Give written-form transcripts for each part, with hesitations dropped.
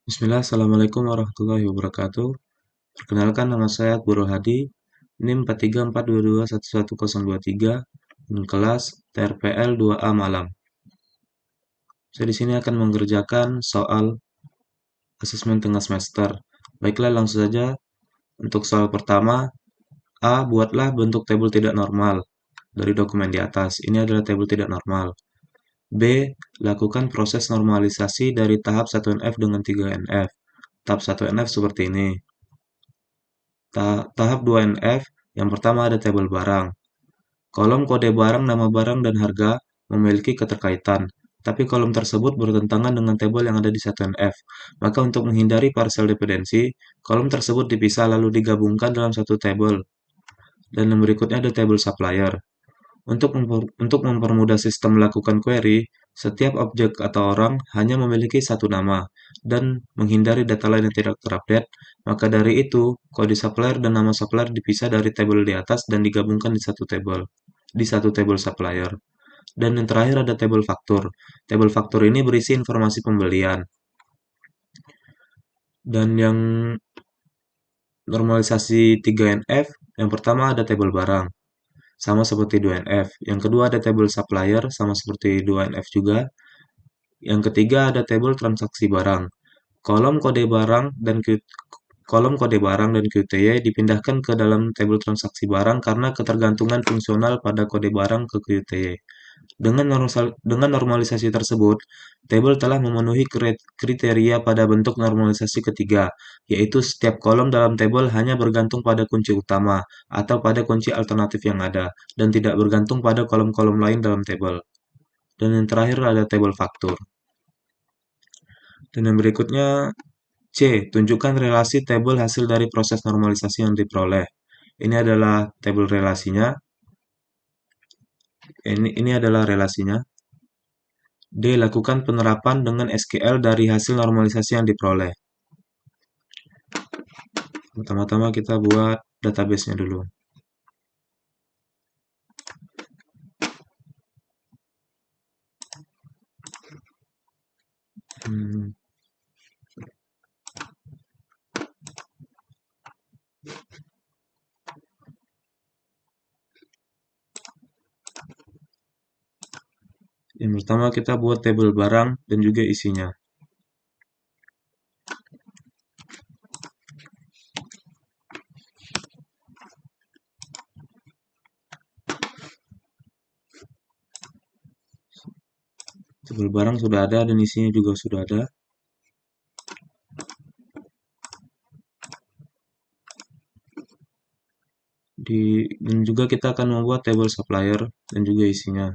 Bismillah, Assalamualaikum warahmatullahi wabarakatuh. Perkenalkan, nama saya Guru Hadi, NIM 4342211123, dan kelas TRPL 2A Malam. Saya di sini akan mengerjakan soal asesmen tengah semester. Baiklah, langsung saja. Untuk soal pertama, A. Buatlah bentuk tabel tidak normal dari dokumen di atas. Ini adalah tabel tidak normal. B. Lakukan proses normalisasi dari tahap 1NF dengan 3NF. Tahap 1NF seperti ini. Tahap 2NF, yang pertama ada tabel barang. Kolom kode barang, nama barang, dan harga memiliki keterkaitan, tapi kolom tersebut bertentangan dengan tabel yang ada di 1NF. Maka untuk menghindari partial dependency, kolom tersebut dipisah lalu digabungkan dalam satu tabel. Dan yang berikutnya ada tabel supplier. Untuk mempermudah sistem melakukan query, setiap objek atau orang hanya memiliki satu nama, dan menghindari data lain yang tidak terupdate, maka dari itu, kode supplier dan nama supplier dipisah dari tabel di atas dan digabungkan di satu tabel supplier. Dan yang terakhir ada tabel faktur. Tabel faktur ini berisi informasi pembelian. Dan yang normalisasi 3NF, yang pertama ada tabel barang, sama seperti 2NF. Yang kedua ada tabel supplier, sama seperti 2NF juga. Yang ketiga ada tabel transaksi barang. Kolom kode barang dan kolom kode barang dan QTY dipindahkan ke dalam tabel transaksi barang karena ketergantungan fungsional pada kode barang ke QTY. Dengan normalisasi tersebut, tabel telah memenuhi kriteria pada bentuk normalisasi ketiga, yaitu setiap kolom dalam tabel hanya bergantung pada kunci utama atau pada kunci alternatif yang ada, dan tidak bergantung pada kolom-kolom lain dalam tabel. Dan yang terakhir ada tabel faktur. Dan yang berikutnya, C. Tunjukkan relasi tabel hasil dari proses normalisasi yang diperoleh. Ini adalah tabel relasinya. Ini adalah relasinya. D. Lakukan penerapan dengan SQL dari hasil normalisasi yang diperoleh. Pertama-tama kita buat database-nya dulu. Yang pertama kita buat tabel barang dan juga isinya. Tabel barang sudah ada dan isinya juga sudah ada. Dan juga kita akan membuat tabel supplier dan juga isinya.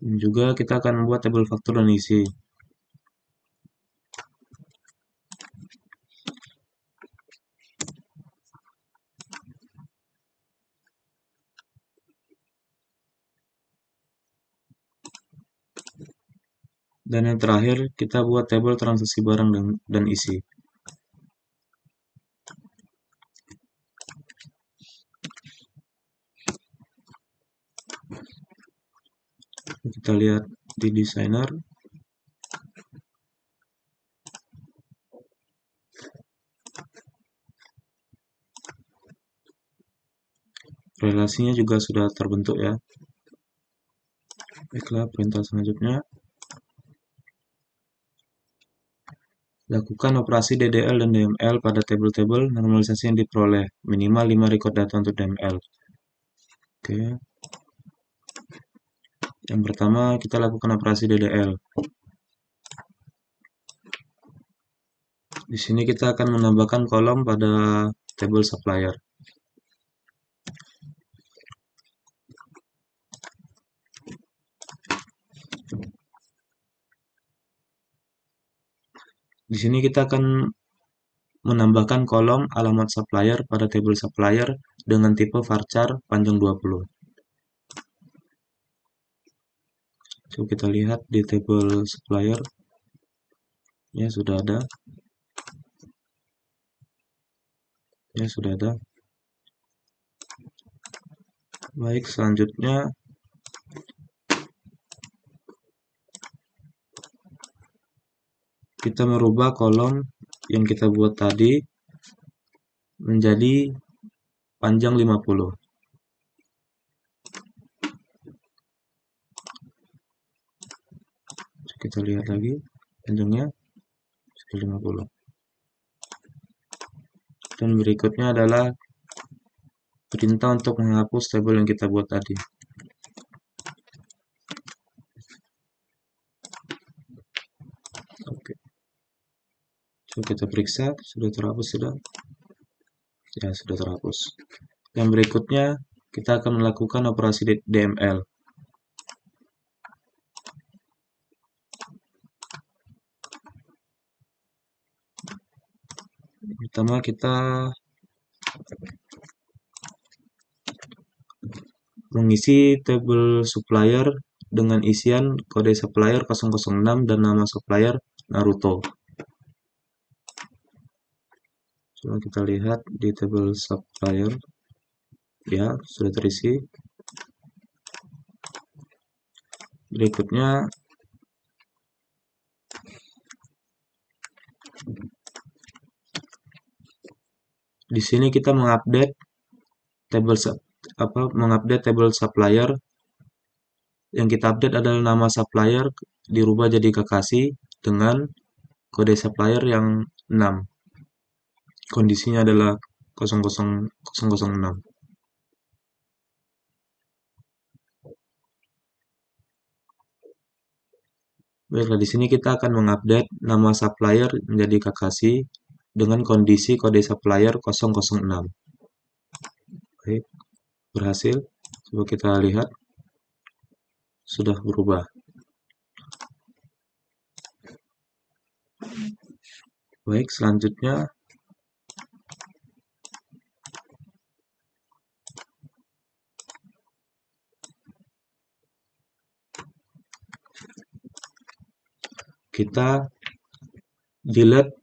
Dan juga kita akan membuat tabel faktur dan isi. Dan yang terakhir, kita buat tabel transaksi barang dan isi. Kita lihat di designer. Relasinya juga sudah terbentuk ya. Baiklah, perintah selanjutnya. Lakukan operasi DDL dan DML pada tabel-tabel normalisasi yang diperoleh. Minimal 5 record data untuk DML. Oke. Yang pertama, kita lakukan operasi DDL. Di sini kita akan menambahkan kolom pada tabel supplier. Di sini kita akan menambahkan kolom alamat supplier pada tabel supplier dengan tipe varchar panjang 20. Coba kita lihat di tabel supplier, ya sudah ada. Ya sudah ada. Baik, selanjutnya kita merubah kolom yang kita buat tadi menjadi panjang 50. Kita lihat lagi panjangnya 50. Dan berikutnya adalah perintah untuk menghapus tabel yang kita buat tadi. Oke. Coba kita periksa, sudah terhapus sudah? Ya, sudah terhapus. Yang berikutnya kita akan melakukan operasi DML. Pertama kita mengisi tabel supplier dengan isian kode supplier 006 dan nama supplier Naruto. Coba kita lihat di tabel supplier. Ya, sudah terisi. Berikutnya di sini kita mengupdate tabel supplier. Yang kita update adalah nama supplier dirubah jadi Kakashi dengan kode supplier yang 6. Kondisinya adalah 00006. Baiklah, di sini kita akan mengupdate nama supplier menjadi Kakashi dengan kondisi kode supplier 006. Baik, berhasil. Coba kita lihat. Sudah berubah. Baik, selanjutnya kita delete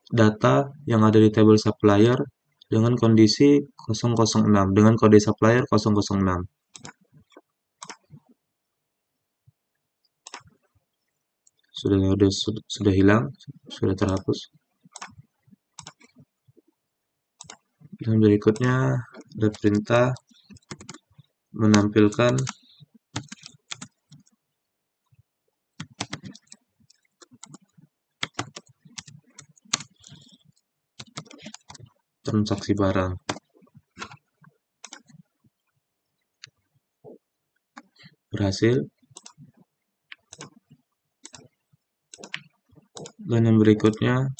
data yang ada di tabel supplier dengan kondisi 006 dengan kode supplier 006. Sudah hilang, sudah terhapus. Dan berikutnya ada perintah menampilkan transaksi barang. Berhasil. Dan yang berikutnya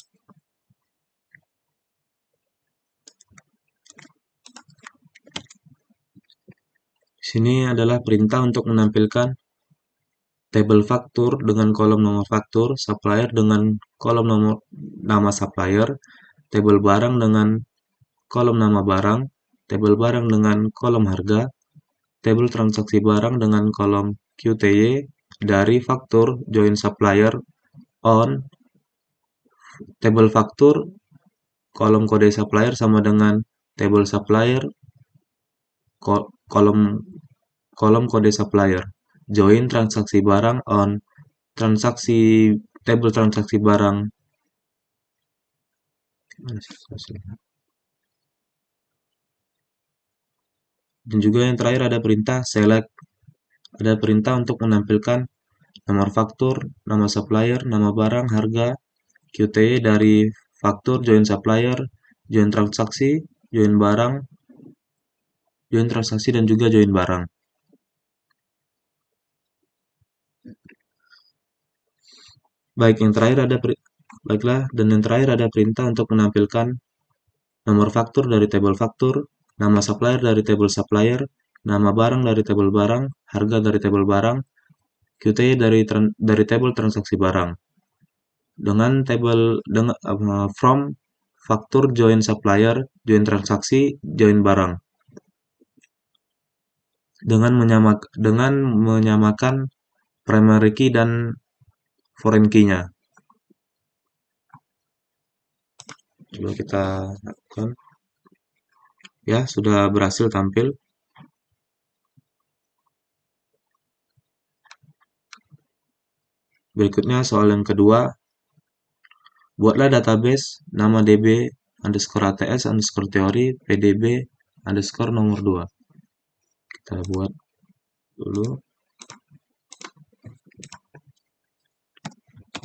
di sini adalah perintah untuk menampilkan tabel faktur dengan kolom nomor faktur, supplier dengan kolom nama supplier, tabel barang dengan kolom nama barang, tabel barang dengan kolom harga, tabel transaksi barang dengan kolom QTY dari faktur join supplier on, tabel faktur kolom kode supplier sama dengan tabel supplier kolom kode supplier, join transaksi barang on tabel transaksi barang. Dan juga yang terakhir ada perintah select. Ada perintah untuk menampilkan nomor faktur, nama supplier, nama barang, harga, QTY dari faktur, join supplier, join transaksi, join barang, join transaksi, dan juga join barang. Baik, yang terakhir ada perintah untuk menampilkan nomor faktur dari tabel faktur, nama supplier dari tabel supplier, nama barang dari tabel barang, harga dari tabel barang, QTY dari tabel transaksi barang. Dengan from faktur join supplier, join transaksi, join barang. dengan menyamakan primary key dan foreign key-nya. Coba kita lakukan. Ya, sudah berhasil tampil. Berikutnya soal yang kedua. Buatlah database nama db underscore ats underscore teori pdb underscore nomor 2. Kita buat dulu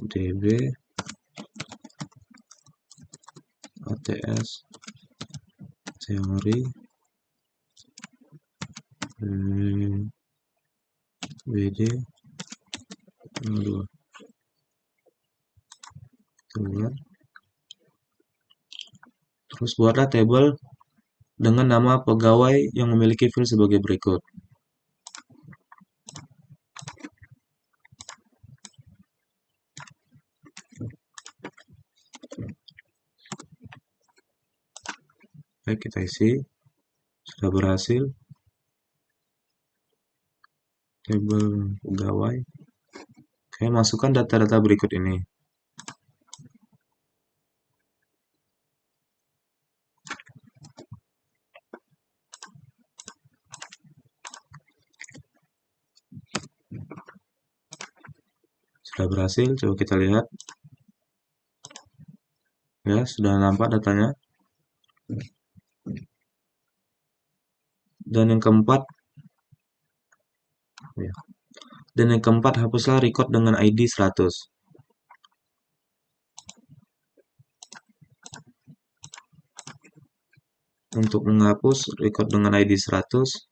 db ats teori bd nomor 2. Terus buatlah tabel dengan nama pegawai yang memiliki field sebagai berikut. Baik, kita isi. Sudah berhasil. Tabel pegawai. Oke, masukkan data-data berikut ini. Sudah berhasil, coba kita lihat. Ya, sudah nampak datanya. Dan yang keempat, ya. Dan yang keempat, hapuslah record dengan ID 100. Untuk menghapus record dengan ID 100,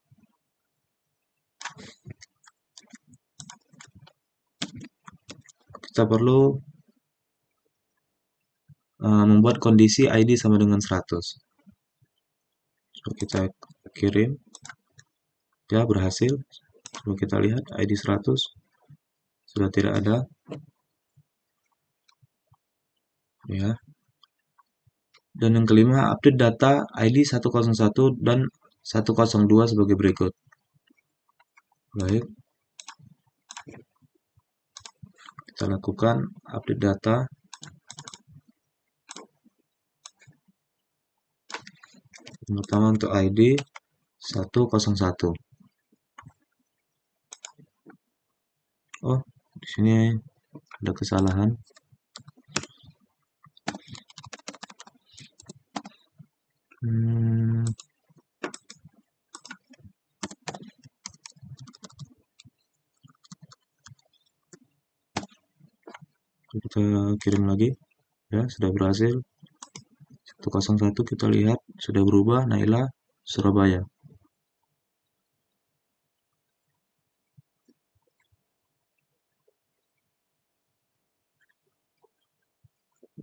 kita perlu membuat kondisi ID sama dengan 100. Coba kita kirim. Ya, berhasil. Coba kita lihat ID 100. Sudah tidak ada. Ya. Dan yang kelima, update data ID 101 dan 102 sebagai berikut. Baik. Kita lakukan update data. Yang pertama untuk ID 101. Oh, di sini ada kesalahan. Kita kirim lagi. Ya, sudah berhasil. 101 kita lihat sudah berubah. Naila Surabaya.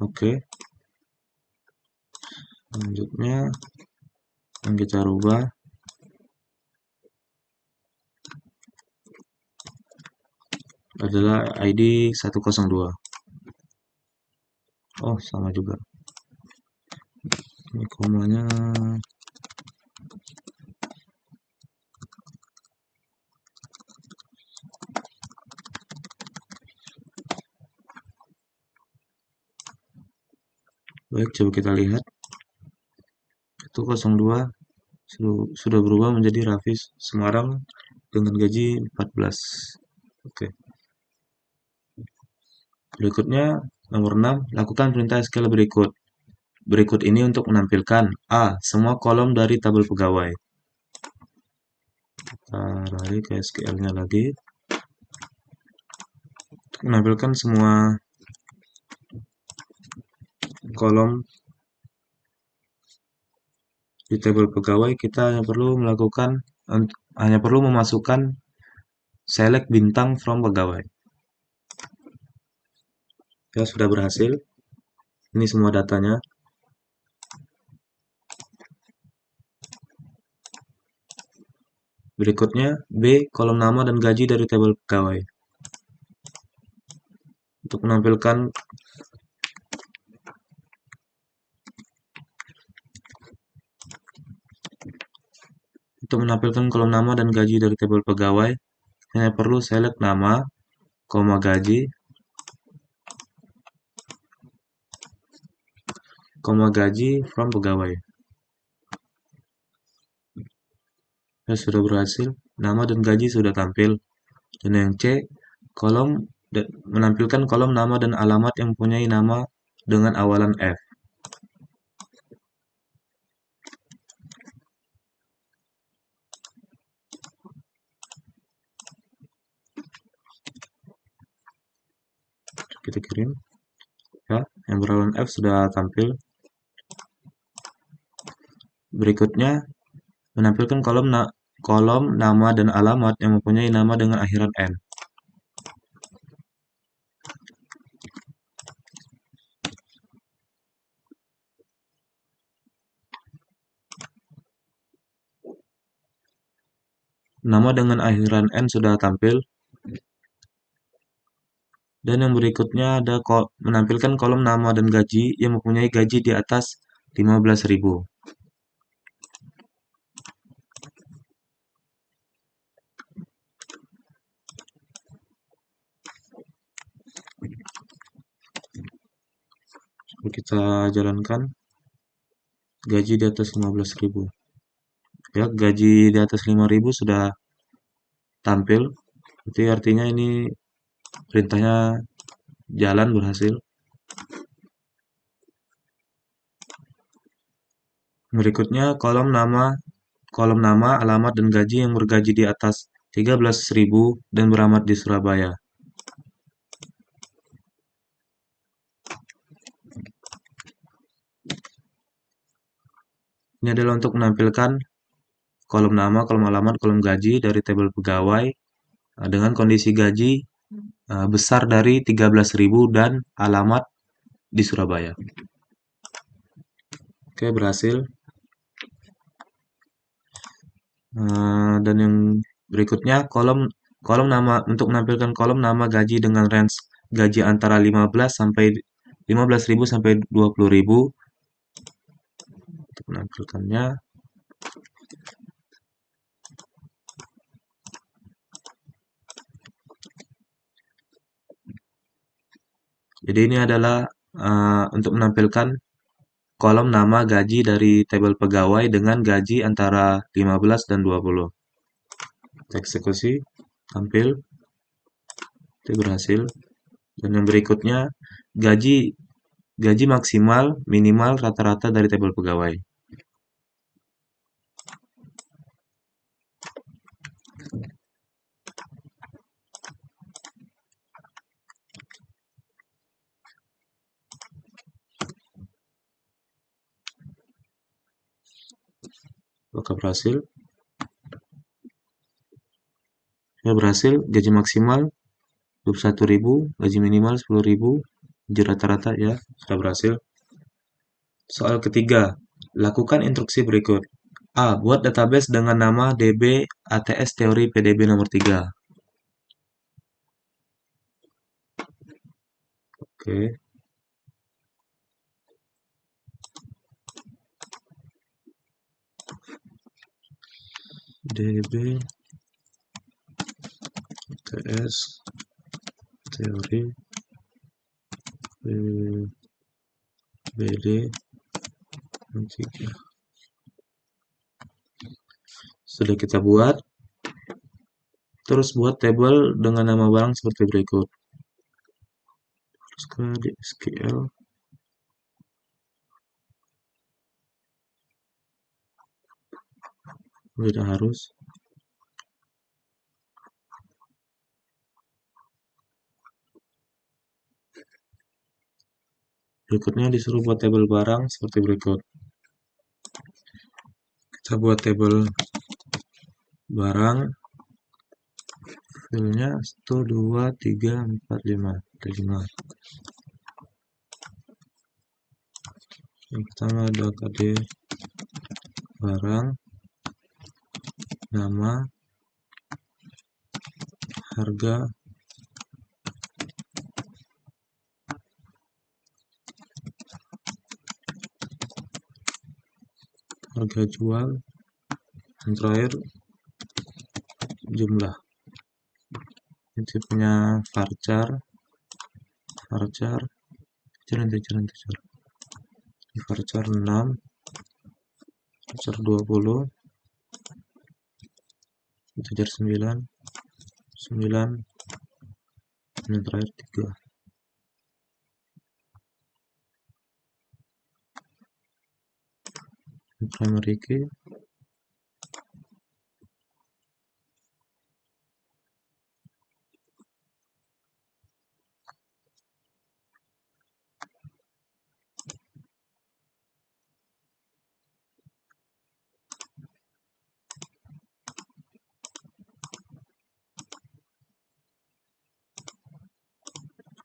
Oke. Selanjutnya yang kita rubah adalah ID 102. Oh, sama juga. Ini komanya baik, coba kita lihat. 102 sudah berubah menjadi Rafis Semarang dengan gaji 14. Oke. Berikutnya nomor 6, lakukan perintah SQL berikut. Berikut ini untuk menampilkan A. Semua kolom dari tabel pegawai. Kita lari ke SQL-nya lagi. Untuk menampilkan semua kolom di tabel pegawai, kita hanya perlu memasukkan select bintang from pegawai. Ya, sudah berhasil. Ini semua datanya. Berikutnya, B. Kolom nama dan gaji dari tabel pegawai. Untuk menampilkan Untuk menampilkan kolom nama dan gaji dari tabel pegawai, hanya perlu select nama, gaji from pegawai. Ya, sudah berhasil, nama dan gaji sudah tampil. Dan yang C, menampilkan kolom nama dan alamat yang mempunyai nama dengan awalan F. Kita kirim. Ya, yang berawalan F sudah tampil. Berikutnya, menampilkan kolom nama dan alamat yang mempunyai nama dengan akhiran N. Nama dengan akhiran N sudah tampil. Dan yang berikutnya ada menampilkan kolom nama dan gaji yang mempunyai gaji di atas 15.000. Kita jalankan gaji di atas 15.000. Ya, gaji di atas 5.000 sudah tampil. Itu artinya ini perintahnya jalan berhasil. Berikutnya kolom nama, alamat dan gaji yang bergaji di atas 13.000 dan beramat di Surabaya. Ini adalah untuk menampilkan kolom nama, kolom alamat, kolom gaji dari tabel pegawai dengan kondisi gaji besar dari 13.000 dan alamat di Surabaya. Oke, berhasil. Dan yang berikutnya kolom nama untuk menampilkan kolom nama gaji dengan range gaji antara 15.000 sampai 20.000. Untuk menampilkannya, jadi ini adalah untuk menampilkan kolom nama gaji dari tabel pegawai dengan gaji antara 15 dan 20. Eksekusi, tampil, itu berhasil. Dan yang berikutnya, gaji maksimal, minimal, rata-rata dari tabel pegawai. Apakah berhasil? Ya, berhasil. Gaji maksimal 21.000, gaji minimal 10.000, gaji rata-rata ya, sudah berhasil. Soal ketiga, lakukan instruksi berikut. A. Buat database dengan nama DB ATS Teori PDB nomor 3. Oke. DB ATS Teori PDB nomor 3. Sudah kita buat. Terus buat tabel dengan nama barang seperti berikut. Terus ke SQL. Tidak harus. Berikutnya disuruh buat tabel barang seperti berikut. Kita buat tabel barang. Filenya 1, 2, 3, 4, 5. 5. Yang pertama ada KD barang, nama, harga, harga jual, Yang terakhir jumlah. Ini tipenya varchar, teacher. Di varchar 6, varchar 20, teacher 9, dan yang terakhir 3. Primary key,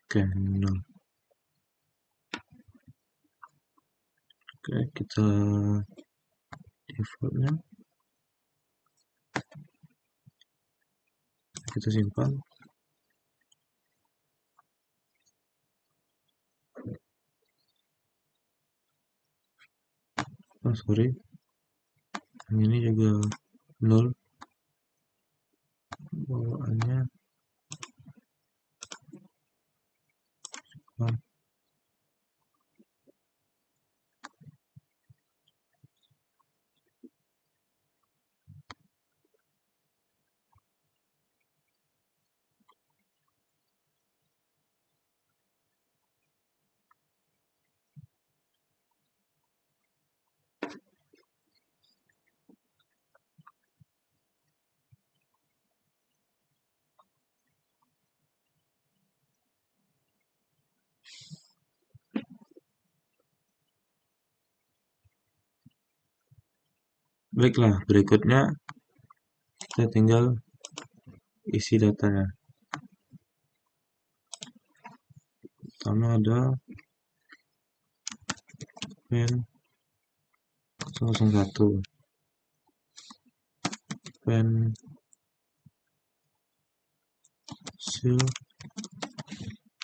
oke, 0. Oke, kita defaultnya kita simpan. Oh sorry, yang ini juga 0 bawaannya. Oh, baiklah, berikutnya kita tinggal isi datanya. Pertama ada pen 001, pen sil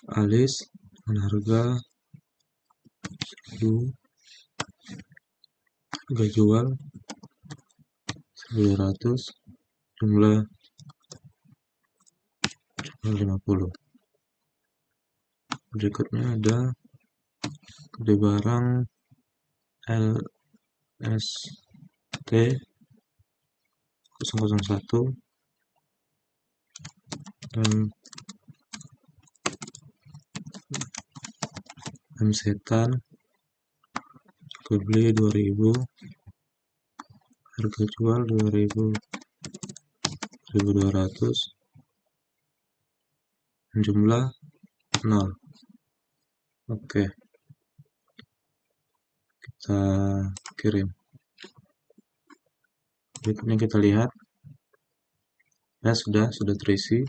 alis dengan harga 1000, harga jual 1200, jumlah 50. Berikutnya ada kode barang LST 001 dan setan, harga beli 2000, harga jual 2000, 1200, jumlah 0. Oke, kita kirim. Berikutnya kita lihat, ya sudah terisi.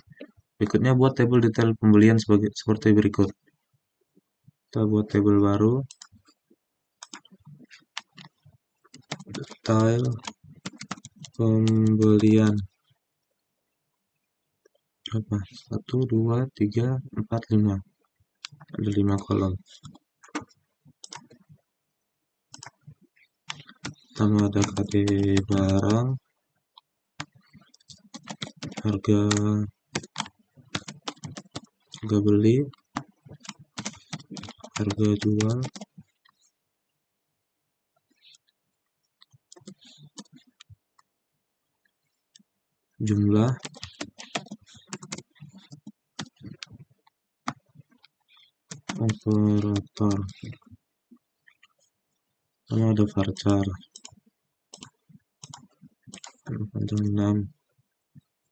Berikutnya buat tabel detail pembelian seperti berikut. Kita buat tabel baru, detail pembelian berapa? 1, 2, 3, 4, 5. Ada 5 kolom. Pertama ada KD barang, harga beli, harga jual, jumlah, operator. Pertama ada varchar panjang 6,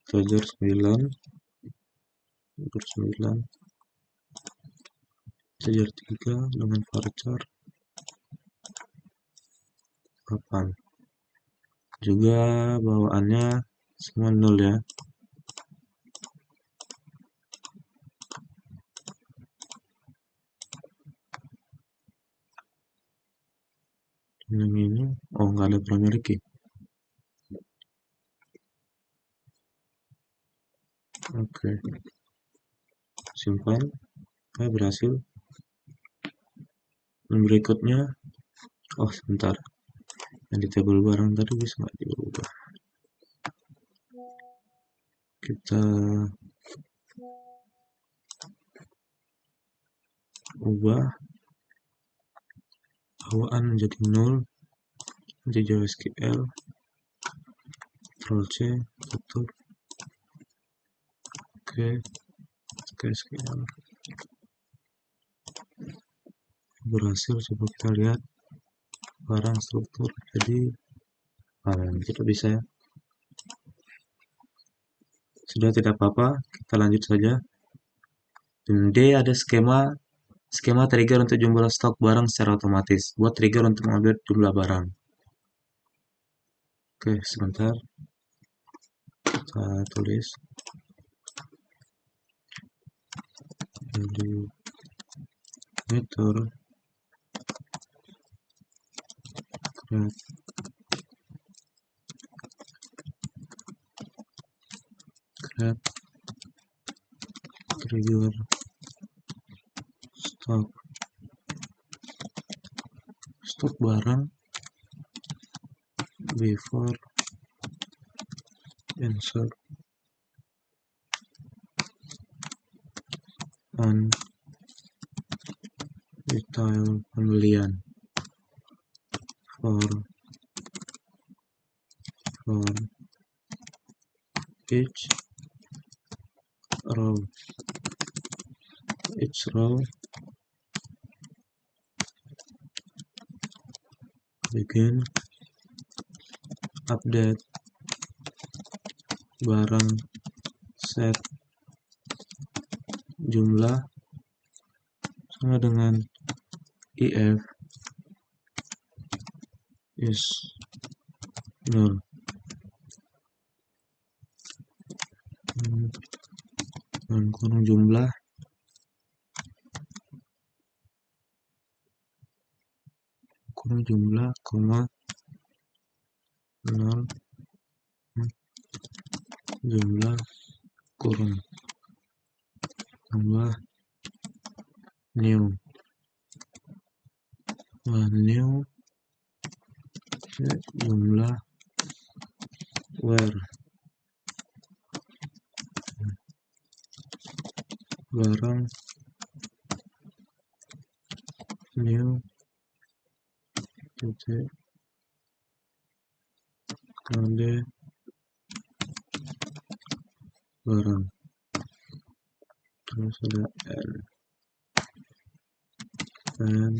integer 9, integer 3 dengan varchar 8. Juga bawaannya semua 0 ya. Yang ini, oh nggak ada primary key. Oke, simpan. Berhasil. Dan berikutnya, oh sebentar, yang di tabel barang tadi bisa nggak diubah? kita ubah bawaan menjadi 0, nanti JavaSQL, Ctrl C, tutup, oke, SQL, berhasil. Coba kita lihat barang struktur, jadi tidak bisa ya, sudah tidak apa-apa, kita lanjut saja. Dan D ada skema trigger untuk jumlah stok barang secara otomatis. Buat trigger untuk mengambil jumlah barang. Oke, sebentar. Kita tulis. Jadi, meter create trigger stok barang before insert on detail pembelian for each row begin update barang set jumlah sama dengan if is 0. Dan kurang jumlah koma 0 jumlah kurang tambah new jumlah where barang new titik kode barang, terus ada n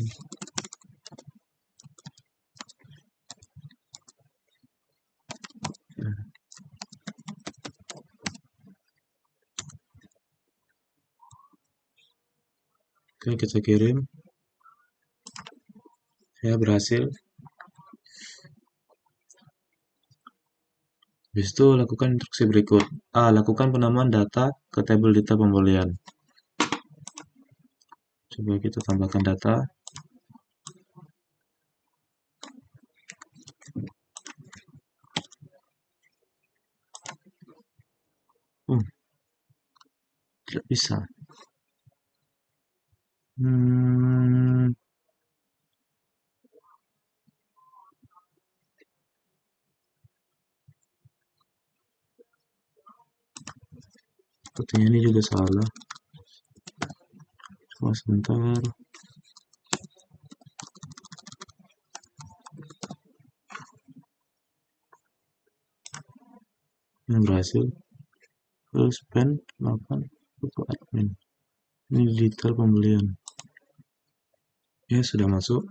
Oke, kita kirim. Ya, berhasil. Habis itu lakukan instruksi berikut. A. Lakukan penamaan data ke tabel data pembelian. Coba kita tambahkan data. Tidak bisa. Sepertinya ini juga salah. Coba sebentar. Ini berhasil. Terus pen 8 foto admin. Ini detail pembelian. Ya, sudah masuk.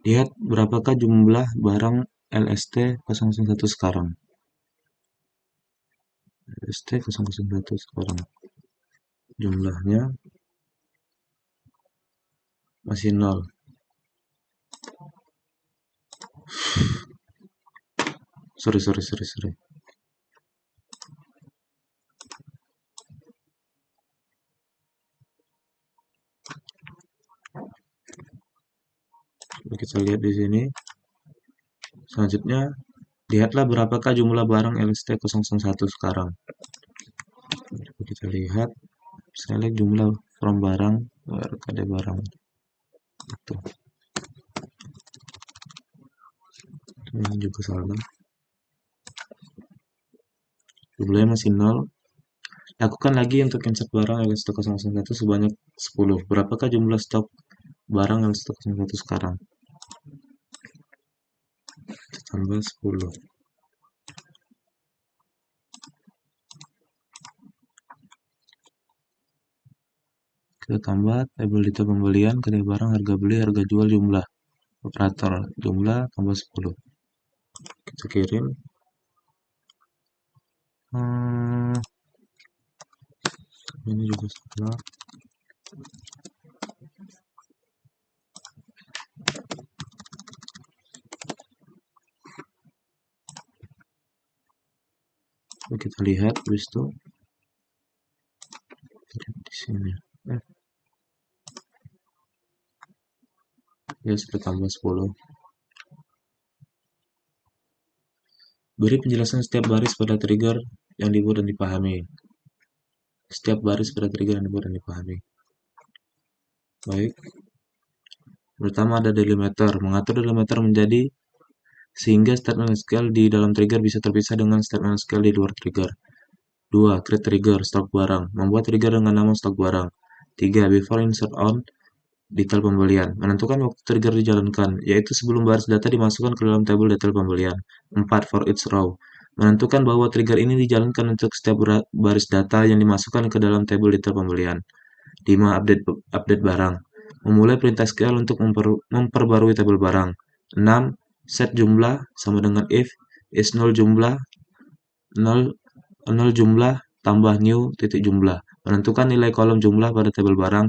Lihat berapakah jumlah barang LST 001 sekarang. LST 001 sekarang. Jumlahnya masih 0. Sorry. Kita lihat di sini. Selanjutnya, lihatlah berapakah jumlah barang LST 001 sekarang. Kita lihat, select jumlah from barang, RKD barang. Itu. Ini juga salah. jumlahnya masih 0. Lakukan lagi untuk insert barang LS1001 sebanyak 10. Berapakah jumlah stok barang LS1001 sekarang? Kita tambah 10. Kita tambah tabel detail pembelian, kode barang, harga beli, harga jual, jumlah. Operator, jumlah tambah 10. Kita kirim. Ini juga salah. Kita lihat habis itu di sini. Ya sudah tambah 10. Beri penjelasan setiap baris pada trigger yang dibuat dan dipahami. Setiap baris pada trigger yang dibuat dan dipahami. Baik. Pertama ada delimiter. Mengatur delimiter menjadi sehingga statement SQL di dalam trigger bisa terpisah dengan statement SQL di luar trigger. 2. Create trigger, stok barang. Membuat trigger dengan nama stok barang. 3. Before insert on, detail pembelian. Menentukan waktu trigger dijalankan, yaitu sebelum baris data dimasukkan ke dalam tabel detail pembelian. 4. For each row. Menentukan bahwa trigger ini dijalankan untuk setiap baris data yang dimasukkan ke dalam tabel detail pembelian. 5. Update barang. Memulai perintah SQL untuk memperbarui tabel barang. 6. Set jumlah sama dengan if is 0 jumlah 0 jumlah tambah new titik jumlah. Menentukan nilai kolom jumlah pada tabel barang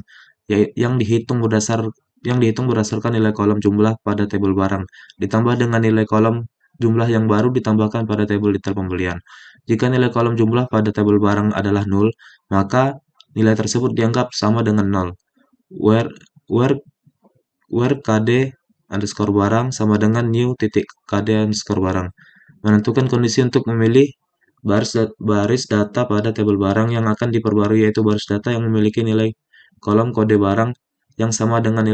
yang dihitung berdasarkan nilai kolom jumlah pada tabel barang ditambah dengan nilai kolom jumlah yang baru ditambahkan pada tabel detail pembelian. Jika nilai kolom jumlah pada tabel barang adalah 0, maka nilai tersebut dianggap sama dengan 0. Where kd underscore barang sama dengan new titik kd underscore barang. Menentukan kondisi untuk memilih baris data pada tabel barang yang akan diperbarui, yaitu baris data yang memiliki nilai kolom kode barang yang sama dengan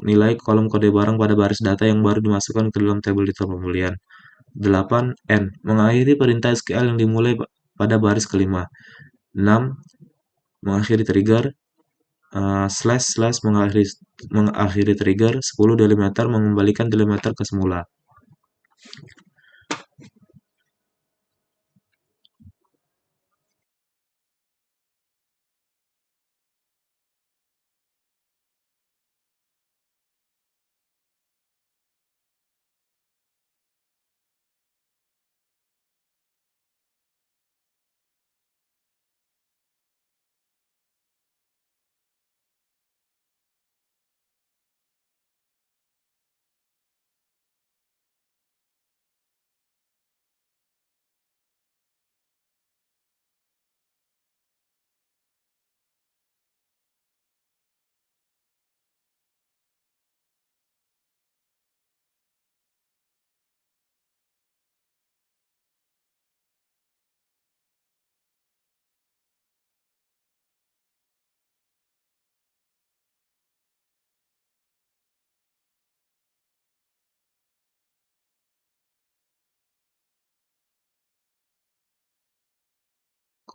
nilai kolom kode barang pada baris data yang baru dimasukkan ke dalam tabel detail pembelian. 8. N. Mengakhiri perintah SQL yang dimulai pada baris kelima. 6. Mengakhiri trigger. Slash mengakhiri trigger. 10. Delimiter mengembalikan delimiter ke semula.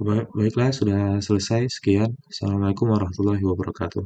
Baiklah, sudah selesai. Sekian. Assalamualaikum warahmatullahi wabarakatuh.